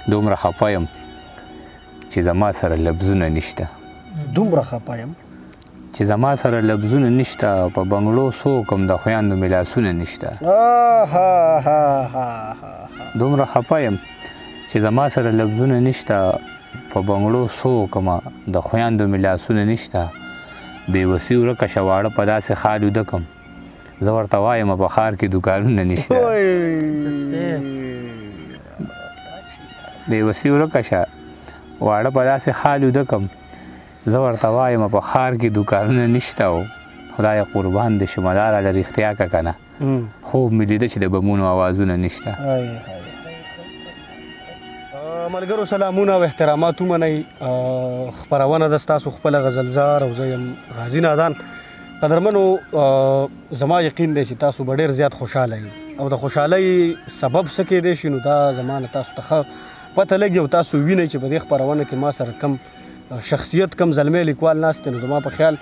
دومره خفه یم چې زما سره لفظونه نشته. دومره خفه یم چې زما سره لفظونه نشته، په بنګړو څوک هم د خویندو مې لاسونه نشته. دومره خفه یم چې زما سره لفظونه نشته، په بنګړو څوک هم د خویندو مې لاسونه نشته. بېوسي ورکه شه واړه په داسې خال ویده کړم، زه ورته وایم په ښار کې دوکانونه نشته. بېوسي ورکه شه واړه په داسې خال ویده کړم، زه ورته وایم په ښار کې دوکانونه نشته. او خدای قربان دې شمه دا راله رښتیا که که نه، خوب مې لیده چې د بمونو اوازونه نشته. ملګرو سلامونه او احترامات ومنئ. خپرونه ده ستاسو خپله غزلزار او زه یم غازي نادان. قدرمنو، زما یقین دی چې تاسو به ډېر زیات خوشحاله یئ او د خوشحالۍ سبب څه کیدی شي نو دا زما نه تاسو ته ښه پته لګي او تاسو وینئ چې په دې خپرونه کې ما سره کم شخصیت کم زلمی لیکوال ناست دی. نو زما په خیال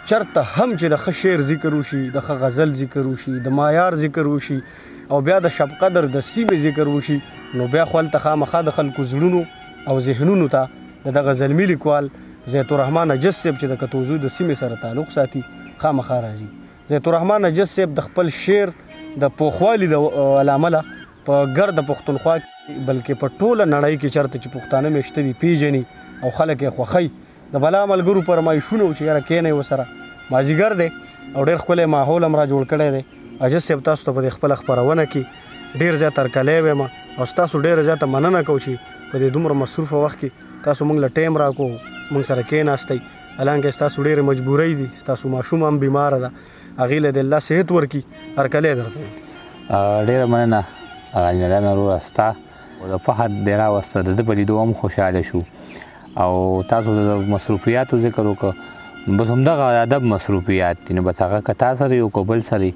چرته هم چې د ښه شعر ذکر وشي، د ښه غزل ذکر وشي، د مایار ذکر وشي او بیا د شب قدر د سیمې ذکر وشي، نو بیا خو هلته خامخا د خلکو زړونو او ذهنونو ته د دغه زلمي لیکوال زیت الرحمن اجز صاحب چې د کتوزو د سیمې سره تعلق ساتي خامخا راځي. زیت الرحمن اجز صاحب د خپل شعر د پوخوالي د علامله په ګرده پښتونخوا بلکې په ټوله نړۍ کې چېرته چې پښتانه میشته دي پیژني او خلک یې خوښوي. د بلا ملګرو فرمایشونه و چې یاره کښېنئ ورسره، مازدیګر دی او ډېر ښکلی ماحول هم را جوړ کړی دی. اجز صاحب تاسو ته په دې خپله خپرونه کې ډېر زیات هرکلی وایم او ستاسو ډېره زیاته مننه کوو چې په دې دومره مصروفه وخت کې تاسو موږ له ټایم راکړو، موږ سره کښېناستئ. حالانکه ستاسو ډېرې مجبورۍ دي، ستاسو ماشوم هم بیماره ده، هغې له دې الله صحت ورکړي. هرکلی درته ډېره مننه غنیدانه وروره ستا د فهد دې راوسته، د ده په لیدو هم خوشحاله شو. او تاسو د مصروفیاتو ذکر وکړه، بس همدغه ادب مصروفیات دي، نو بس هغه که تا سره یو که بل سره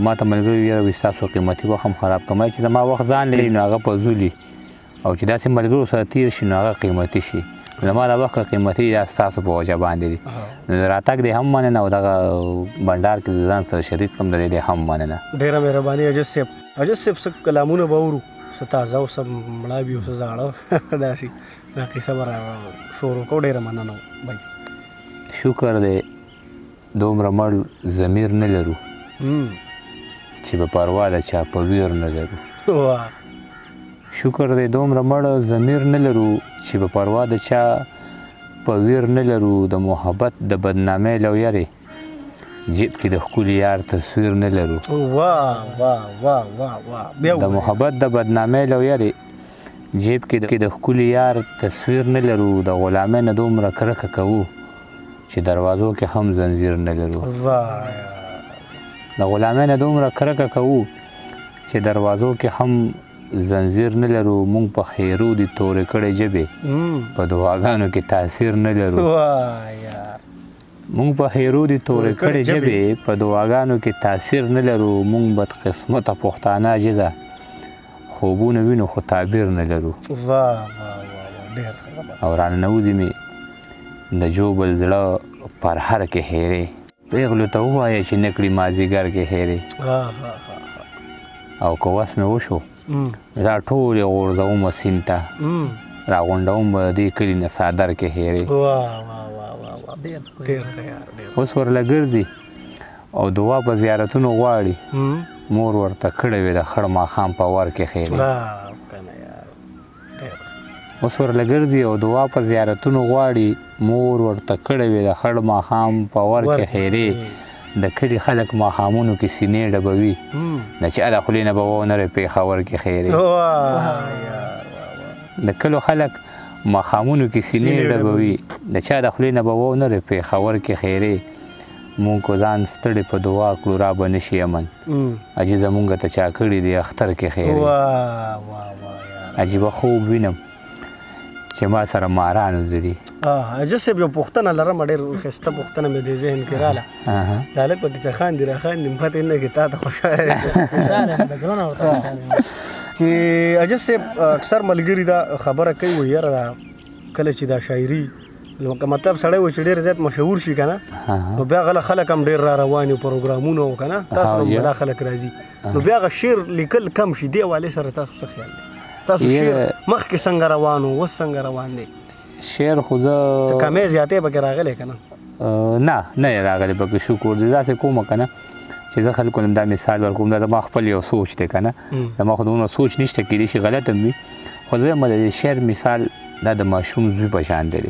ما ته ملګري یاره وي ستاسو قیمتي وخت هم خراب کمای چې زما وخت ځان لري نو هغه فضولي، او چې داسې ملګرو سره تیر شي نو هغه قیمتي شي. زما دا وخت قیمتي دا ستاسو په وجه باندې دي. نو راتګ دې هم مننه او دغه بنډار کې ځان سره شریک کړم، د دې هم مننه. ډېره مهرباني اجز صاحب. اجز صاحب څه کلامونه به اورو، څه تازه او څه مړه وي او څه زاړه داسې دا کیسه به را شروع کړو. ډېره مننه بھائی. شکر دی دومره مړ ضمیر نه لرو چې په پروا د چا په ویر نه لرو. شکر دی دومره مړ ضمیر نه لرو چې په پروا د چا په ویر نه لرو. د محبت د بدنامۍ له ویرې جیب کې د ښکلي یار تصویر نه لرو. د محبت د بدنامۍ له ویرې جیب کې د ښکلي یار تصویر نه لرو. د غلامۍ نه دومره کرکه کوو چې دروازو کې هم زنځیر نه لرو. د غلامۍ نه دومره کرکه کوو چې دروازو کې هم زنځیر نه لرو. مونږ په خیرو دي تورې کړې ژبې په دعاګانو کې تاثیر نه لرو. مونږ په خیرو دي تورې کړې ژبې په دعاګانو کې تاثیر نه لرو. مونږ بدقسمته پښتانه عاجزه خوبونه وینو خو تعبیر نه لرو. او راننوځي مې د جوبل زړه پر هر کې هیرې، پیغلو ته ووایه چې نه کړي مازدیګر کې هیرې. او که وس مې وشو دا ټولې غورځومه سیند ته، راغونډوم به دې کلي نه څادر کې هیرې. اوس ورله ګرځي او دعا په زیارتونو غواړي، مور ورته کړې وې د خړ ماښام په ور کې خیرې. اوس ورله ګرځي او دعا په زیارتونو غواړي، مور ورته کړې وې د خړ ماښام په ور کې خیرې. د کلي خلک ماښامونو کې سینې ډبوي، د چا د خولې نه به ونرې پېښور کې خیرې. د کلو خلک ماښامونو کې سینې ډبوي، د چا د خولې نه به ونرې پېښور کې خیرې. مونږ کو ځان ستړي په دعا کړو را به نه شي امن، عجیبه مونږ ته چا کړي دي اختر کې خیرې. عجیبه خوب وینم چې ما سره ماران وزري. اجز صاحب یو پوښتنه لرم، ډېر ښایسته پوښتنه مې د ذهن کې راله. دا هلک پکې چې خاندي را خاندي پته نه کې تا ته خوشحاله چې اجز صاحب اکثر ملګري دا خبره کوي و یاره کله چې دا شاعري مطلب سړی و چې ډېر زیات مشهور شي که نه نو بیا غله خلک هم ډېر را روان وي پروګرامونه و که نه تاسو هم بلا خلک راځي نو بیا هغه شعر لیکل کم شي. دې حوالې سره تاسو څه خیال دی؟ تاسو شعر مخکې څنګه روان و اوس څنګه روان دی؟ شعر خو زه څه کمې زیاتې پکې راغلی که نه؟ نه یې راغلی پکې شکر دی داسې کومه که نه چې زه خلکو نه دا مثال ورکوم دا زما خپل یو سوچ دی که نه زما خو دومره سوچ نشته کیدای شي غلط هم وي خو زه وایم د شعر مثال دا د ماشوم زوی په شان دی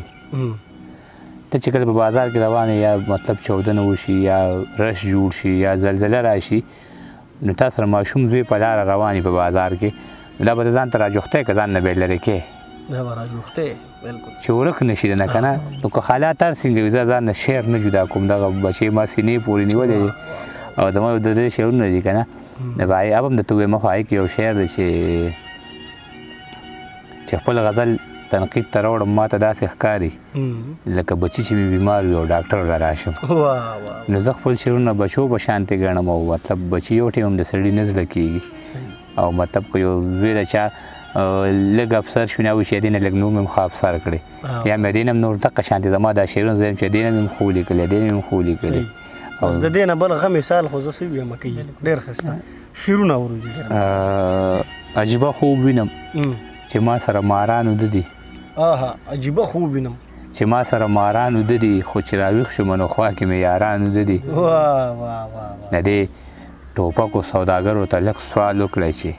ته چې کله په بازار کې روان یا مطلب چاودنه وشي یا رش جوړ شي یا زلزله راشي نو تا سره ماشوم زوی په لاره روان وي په بازار کې دا به ته ځان ته راجوختی که ځان نه به یې لرې کې دا به راجوختی بالکل چې ورک نه شي د نه که نه نو که حالات هر څنګه وي زه ځان نه شعر نه جدا کوم دغه بچې ما سینې پورې نیولی دی او زما یو د درې شعرونه دي که نه د هغې اب هم درته ووایم خو هغې کې یو شعر دی چې خپل غزل تنقید ته راوړم ما ته داسې ښکاري لکه بچي چې مې بیمار وي او ډاکټر ته راشم نو زه خپل شعرونه بچو په شانتې ګڼم او مطلب بچي یو ټیم هم د سړي نه زړه کېږي او مطلب که یو زوی د چا لږ افسر شو نه وشي دې نه لږ نوم هم ښه افسر کړی یا مې دې نه هم نور دقه شانتې زما دا شعرونه زه یم چې دې نه مې هم ښه ولیکلي دې نه مې هم ښه ولیکلي اوس د دې نه بل ښه مثال خو زه څه ویم کوي ډېر ښایسته شعرونه اورو عجیبه خوب وینم چې ما سره ماران وده دي عجیبه خوب وینم چې ما سره ماران وده دي خو چې راویښ شومه نو خوا کې مې یاران وده دي د دې ټوپکو سوداګرو ته لږ سوال وکړی چې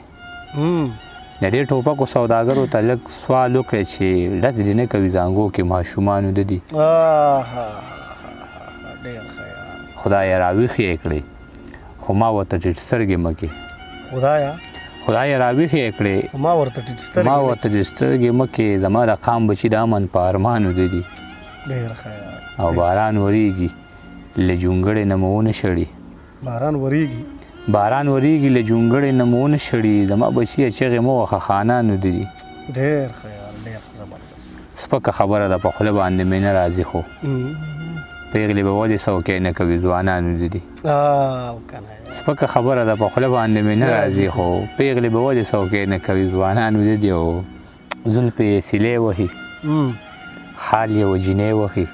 د دې ټوپکو سوداګرو ته لږ سوال وکړی چې ډز دې نه کوي زانګو کې ماشومان وده دي خدایه راویښ یې کړې خو ما ورته ټیټ سترګې مه کې خدایه راویښ یې کړې ما ورته ټیټ سترګې مه کې زما د قام بچي د امن په ارمان وده دي او باران وریږي له جونګړې نه مو ونه شړي باران وریږي له جونګړې نه مو ونه شړي زما بچي چغې مه وهه خانان وده دي سپکه خبره ده په خوله باندې مې نه راځي خو پیغلې به ولې څوکۍ نه کوي ځوانان وده دي سپکه خبره ده په خوله باندې مې نه راځي خو پیغلې به ولې څوکۍ نه کوي ځوانان وده دي او زلفې یې سیلې وهي حال یې وجینې وهي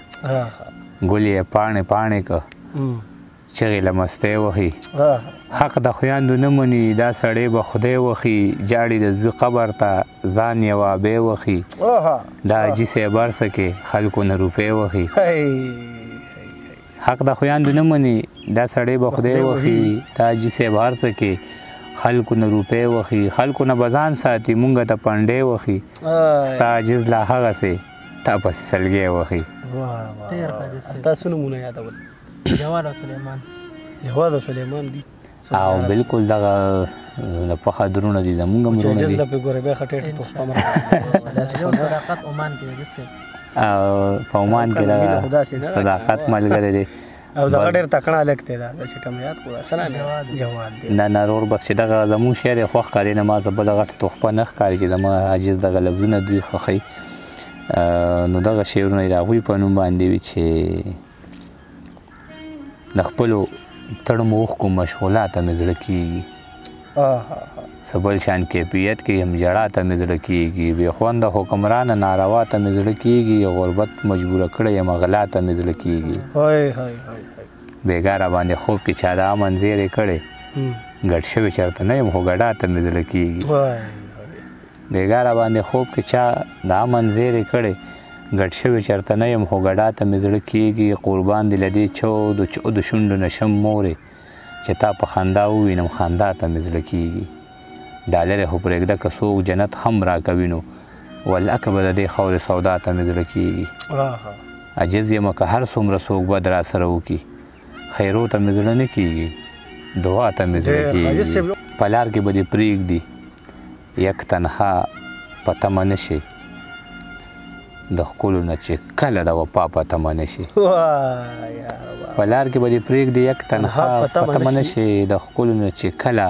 ګل یې پاڼې پاڼې که چغې له مستۍ وهي حق د خویندو نه مني دا سړی به خدای وخي جاړي د زوی قبر ته ځان یې وابې وخي دا حاجي صاحب هر څه کې خلکو نه روپۍ وخي حق د خویندو نه مني دا سړی به خدای وخي دا حاجي صاحب هر څه کې خلکو نه روپۍ وخي خلکو نه به ځان ساتي مونږ ته پنډۍ وخي ستا عاجز لا هغسې تا پسې سلګۍ وخي تاسو نومونه یادول جواد او سلیمان دي او بالکل دغه د پخه درونه دي زمونږ هم درونه دي او په عمان کې دغه صداقت ملګری دی او دغه ډېر تکړه هلک دی دا چې کوم یاد کړو څه نام جواد دی نه رور بس چې دغه زمونږ شعر یې خوښ ښکاري نه ما ته بله غټه تحفه نه ښکاري چې زما عاجز دغه لفظونه دوی خوښوي نو دغه شعرونه یې د هغوی په نوم باندې وي چې د خپلو تړمو اوښکو مشغولا ته مې زړه کېږي څه بل شان کیفیت کې یم جړا ته مې زړه کېږي بې خونده حکمرانه ناروا ته مې زړه کېږي غربت مجبوره کړی یم غلا ته مې زړه کېږي بېګا را باندې خوب کې چا د امن زیری کړی ګډ شوی چېرته نه یم خو ګډا ته مې زړه کېږي بېګا را باندې خوب کې چا د امن زیری کړی ګډ شوی چېرته نه یم خو ګډا ته مې زړه کېږي قربان دې له دې چودو شونډو نه شم مورې چې تا په خندا ووینم خندا ته مې زړه کېږي ډالرې خو پرېږده که څوک جنت هم راکوي نو ولکه به د دې خاورې سودا ته مې زړه کېږي عجز یمه که هر څومره څوک بد را سره وکړي خیرو ته مې زړه نه کېږي دعا ته مې زړه کېږي په لار کې به دې پرېږدي یک تنها په تمه نه شي د ښکلو نه چې کله د وفا په تمه نه شي په لار کې به دې پرېږدي یک تنها په تمه نه شي د ښکلو نه چې کله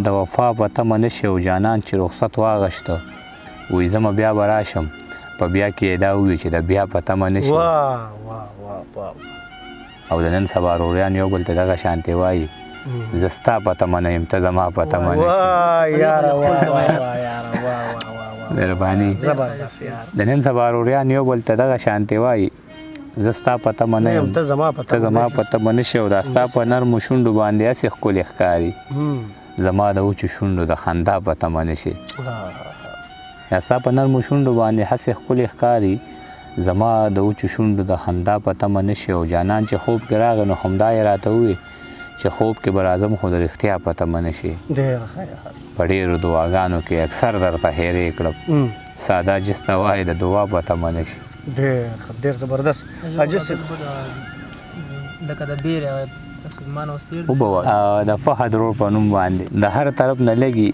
د وفا په تمه نه شي او جانان چې رخصت واغشته وایي زه بیا به راشم په بیا کې یې دا ووي چې د بیا په تمه نه شي او د نن سبا روریان یو بل ته دغه شانتې وایي زه ستا په تمه نه یم ته زما په تمه نه شي مهرباني د نن سبا روریان یو بل ته دغه شانتې وایي زه ستا په تمه نه یم ته زما په تمه نه شي او دا ستا په نرمو شونډو باندې هسې ښکلې ښکاري زما د وچو شونډو د خندا په تمه نه شي ستا په نرمو شونډو باندې هسې ښکلې ښکاري زما د وچو شونډو د خندا په تمه نه شي او جانان چې خوب کې راغی نو همدا یې راته ووایي چې خوب کې به راځم خو د رښتیا په تمه نه شي ډېر ښه په ډېرو دعاګانو کې اکثر درته هېرې کړم ساده جس ته وایي د دعا په تمه نه شي ډېر ښه ډېر زبردست حاجي صاحب لکه د بیرې مسلمان اوسېږي وبه د فهد رور په نوم باندې د هر طرف نه لګي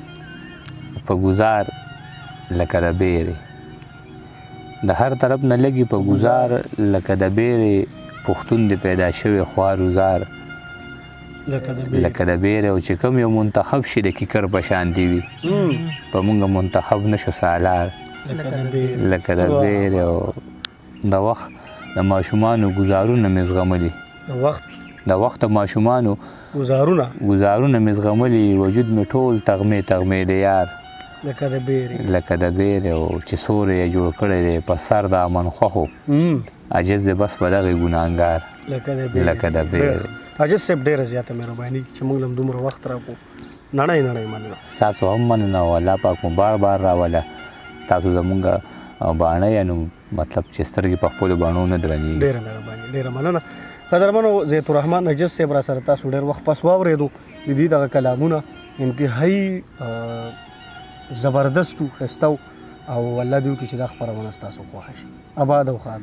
په ګزار لکه د بیرې د هر طرف نه لګي په ګزار لکه د بیرې پښتون دې پیدا شوی خوار وزار لکه د بیرې او چې کوم یو منتخب شي د کیکر په شانتي وي په مونږ منتخب نشو سالار لکه د بیرې او د وخت د ماشومانو ګزارونه مې زغملي د وخت د ماشومانو ګزارونه مې زغملي وجود مې ټول تغمې تغمې د یار لکه د بیرې او چې سوری یې جوړ کړی دی په سر د امن خوښو عاجز دی بس په دغې ګناهګار لکه د بیرې حاجت صاحب ډېره زیاته مهرباني چې موږ له دومره وخت راکړو نړۍ مننه ستاسو هم مننه او الله پاک مو بار بار راوله تاسو زمونږ باڼه یې نو مطلب چې سترګې په خپلو باڼو نه درنېږي ډېره مهرباني ډېره مننه قدرمنو زیت الرحمن نجس صاحب را سره تاسو ډېر وخت پس واورېدو د دې دغه کلامونه انتهایي زبردست و ښایسته او الله دې وکړي چې دا خپرونه ستاسو خوښه شي آباد او ښاد